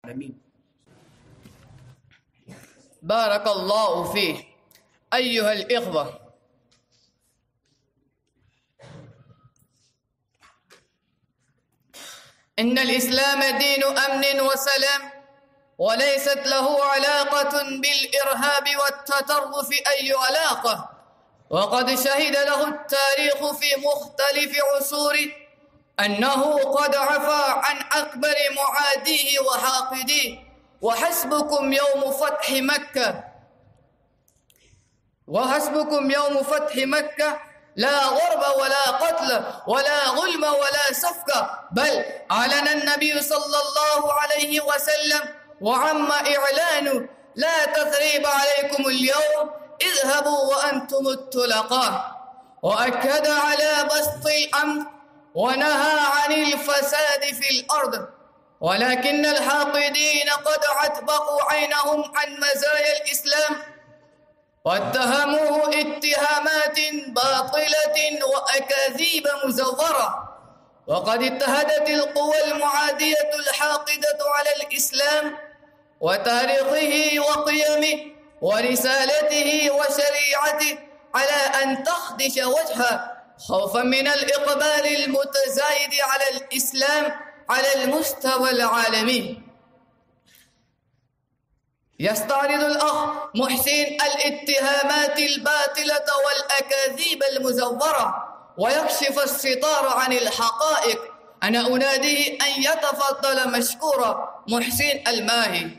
العالمين. بارك الله فيه. أيها الإخوة، إن الإسلام دين أمن وسلام، وليست له علاقة بالإرهاب والتطرف أي علاقة، وقد شهد له التاريخ في مختلف عصوره أنه قد عفى عن أكبر معاديه وحاقديه. وحسبكم يوم فتح مكة لا غرب ولا قتل ولا ظلم ولا سفك، بل أعلن النبي صلى الله عليه وسلم وعم إعلانه: لا تثريب عليكم اليوم، اذهبوا وأنتم الطلقاء. وأكد على بسط الأمر ونهى عن الفساد في الأرض، ولكن الحاقدين قد أطبقوا عينهم عن مزايا الإسلام واتهموه اتهامات باطلة وأكاذيب مزورة. وقد اتهدت القوى المعادية الحاقدة على الإسلام وتاريخه وقيمه ورسالته وشريعته على أن تخدش وجهه، خوفا من الإقبال المتزايد على الإسلام على المستوى العالمي. يستعرض الأخ محسن الاتهامات الباطلة والأكاذيب المزورة ويكشف الستار عن الحقائق. أنا أناديه أن يتفضل مشكورا. محسن الماهي.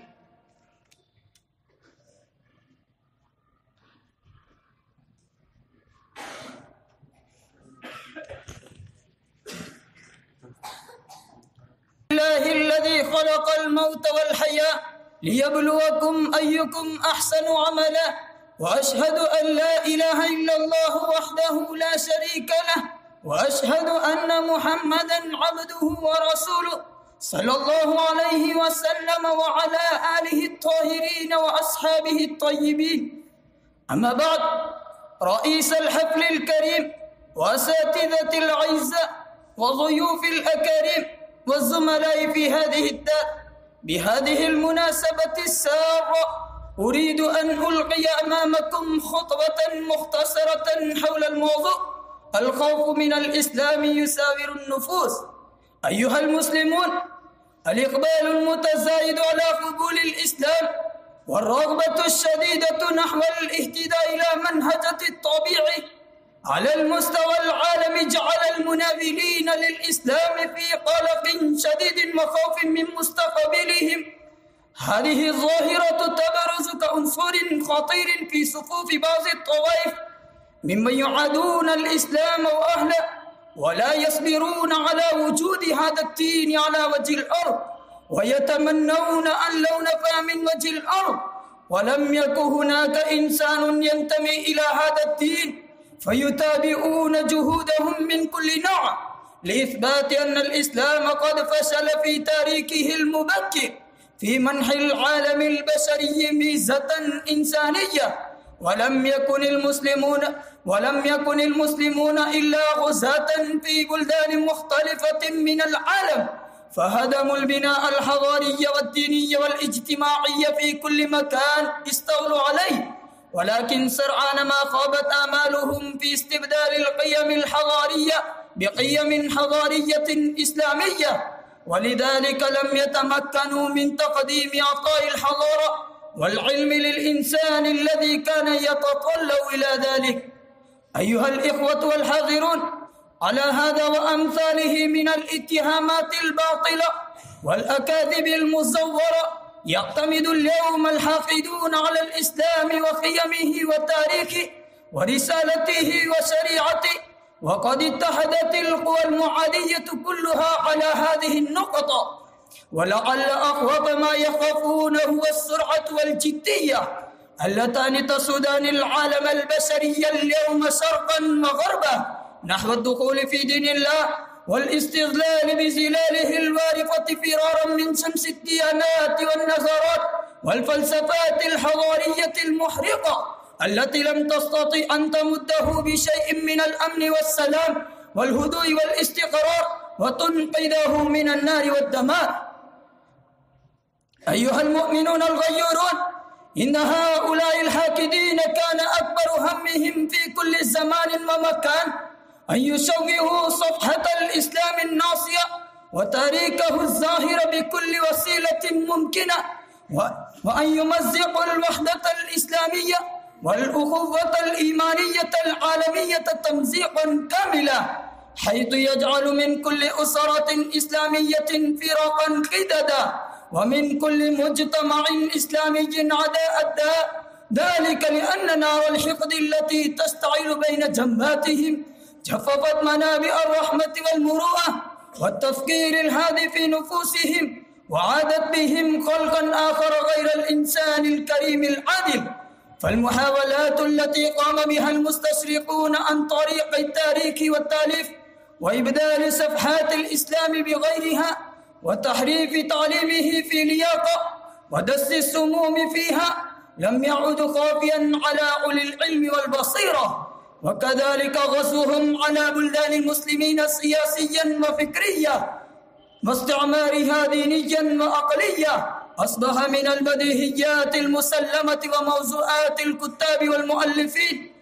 الله الذي خلق الموت والحياة ليبلوكم أيكم أحسن عملا، وأشهد أن لا إله إلا الله وحده لا شريك له، وأشهد أن محمدا عبده ورسوله صلى الله عليه وسلم وعلى آله الطاهرين وأصحابه الطيبين. أما بعد، رئيس الحفل الكريم وأساتذة الأعزاء وضيوف الأكارم والزملاء في هذه الدار، بهذه المناسبة السارة أريد أن ألقي أمامكم خطبة مختصرة حول الموضوع: الخوف من الإسلام يساور النفوس. أيها المسلمون، الإقبال المتزايد على قبول الإسلام والرغبة الشديدة نحو الاهتداء إلى منهجة الطبيعي على المستوى العالمي جعل المناذلين للإسلام في قلق شديد وخوف من مستقبلهم. هذه الظاهرة تبرز كعنصر خطير في صفوف بعض الطوائف ممن يعادون الإسلام وأهله ولا يصبرون على وجود هذا الدين على وجه الأرض، ويتمنون أن لو نفى من وجه الأرض ولم يكن هناك إنسان ينتمي إلى هذا الدين، فيتابعون جهودهم من كل نوع لإثبات أن الإسلام قد فشل في تاريخه المبكر في منح العالم البشري ميزة إنسانية. ولم يكن المسلمون إلا غزاة في بلدان مختلفة من العالم، فهدموا البناء الحضاري والديني والاجتماعي في كل مكان استولوا عليه، ولكن سرعان ما خابت آمالهم في استبدال القيم الحضارية بقيم حضارية إسلامية، ولذلك لم يتمكنوا من تقديم عطاء الحضارة والعلم للإنسان الذي كان يتطلع إلى ذلك. أيها الإخوة والحاضرون، على هذا وأمثاله من الاتهامات الباطلة والأكاذيب المزورة يعتمد اليوم الحاقدون على الإسلام وقيمه وتاريخه ورسالته وشريعته، وقد اتحدت القوى المعادية كلها على هذه النقطة. ولعل أخوف ما يخافون هو السرعة والجدية اللتان تسودان العالم البشري اليوم شرقا وغربا نحو الدخول في دين الله والاستغلال بظلاله الوارقة فرارا من شمس الديانات والنظرات والفلسفات الحضارية المحرقة التي لم تستطع أن تمده بشيء من الأمن والسلام والهدوء والاستقرار وتنقذه من النار والدمار. أيها المؤمنون الغيورون، إن هؤلاء الحاكدين كان أكبر همهم في كل زمان ومكان أن يشوهوا صفحة الإسلام الناصية وتاريخه الظاهر بكل وسيلة ممكنة، وأن يمزقوا الوحدة الإسلامية والأخوة الإيمانية العالمية تمزيقا كاملا، حيث يجعل من كل أسرة إسلامية فرقا قددا، ومن كل مجتمع إسلامي عداء الداء، ذلك لأن نار الحقد التي تشتعل بين جنباتهم جففت منابع الرحمة والمروءة والتفكير الهادي في نفوسهم، وعادت بهم خلقا آخر غير الإنسان الكريم العادل. فالمحاولات التي قام بها المستشرقون عن طريق التاريخ والتاليف وإبدال صفحات الإسلام بغيرها وتحريف تعليمه في لياقة ودس السموم فيها لم يعد خافيا على أولي العلم والبصيرة، وكذلك غزوهم على بلدان المسلمين سياسيا وفكريا واستعمارها دينيا وعقليا أصبح من البديهيات المسلمة وموضوعات الكتاب والمؤلفين.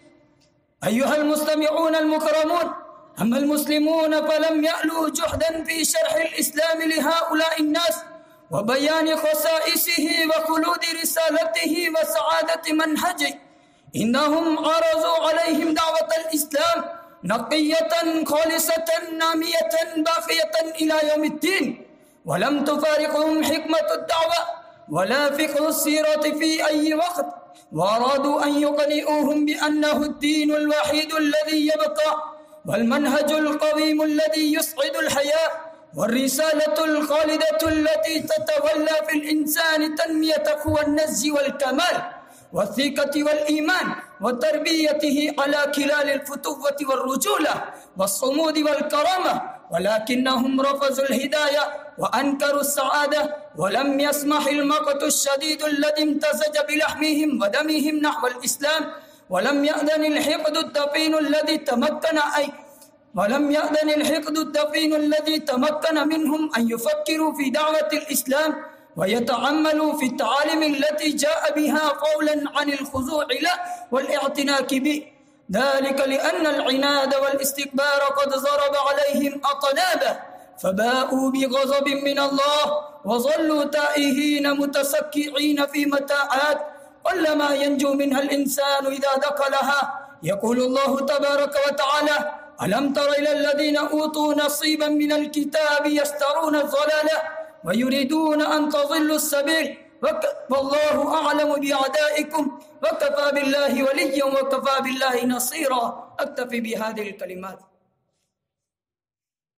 أيها المستمعون المكرمون، أما المسلمون فلم يألوا جهدا في شرح الإسلام لهؤلاء الناس وبيان خصائصه وخلود رسالته وسعادة منهجه، إنهم عرضوا عليهم دعوة الإسلام نقية خالصة نامية باقية إلى يوم الدين، ولم تفارقهم حكمة الدعوة ولا فقه السيرة في أي وقت، وأرادوا أن يقنعوهم بأنه الدين الوحيد الذي يبقى والمنهج القويم الذي يسعد الحياة والرسالة الخالدة التي تتولى في الإنسان تنميته والنزه والكمال والثقة والإيمان وتربيته على كلال الفتوة والرجولة والصمود والكرامة، ولكنهم رفضوا الهداية وأنكروا السعادة، ولم يسمح المقت الشديد الذي امتزج بلحمهم ودمهم نحو الإسلام، ولم يأذن الحقد الدفين الذي تمكن منهم أن يفكروا في دعوة الإسلام ويتعملوا في التعاليم التي جاء بها قولا عن الخضوع له والاعتناق به، ذلك لأن العناد والاستكبار قد ضرب عليهم أطنابه، فباءوا بغضب من الله وظلوا تائهين متسكعين في متاعات قلما ينجو منها الإنسان إذا دخلها. يقول الله تبارك وتعالى: ألم تر إلى الذين أوتوا نصيبا من الكتاب يشترون الضلالة ويريدون أن تضلوا السبيل والله أعلم بأعدائكم وكفى بالله وليا وكفى بالله نصيرا. أكتفي بهذه الكلمات.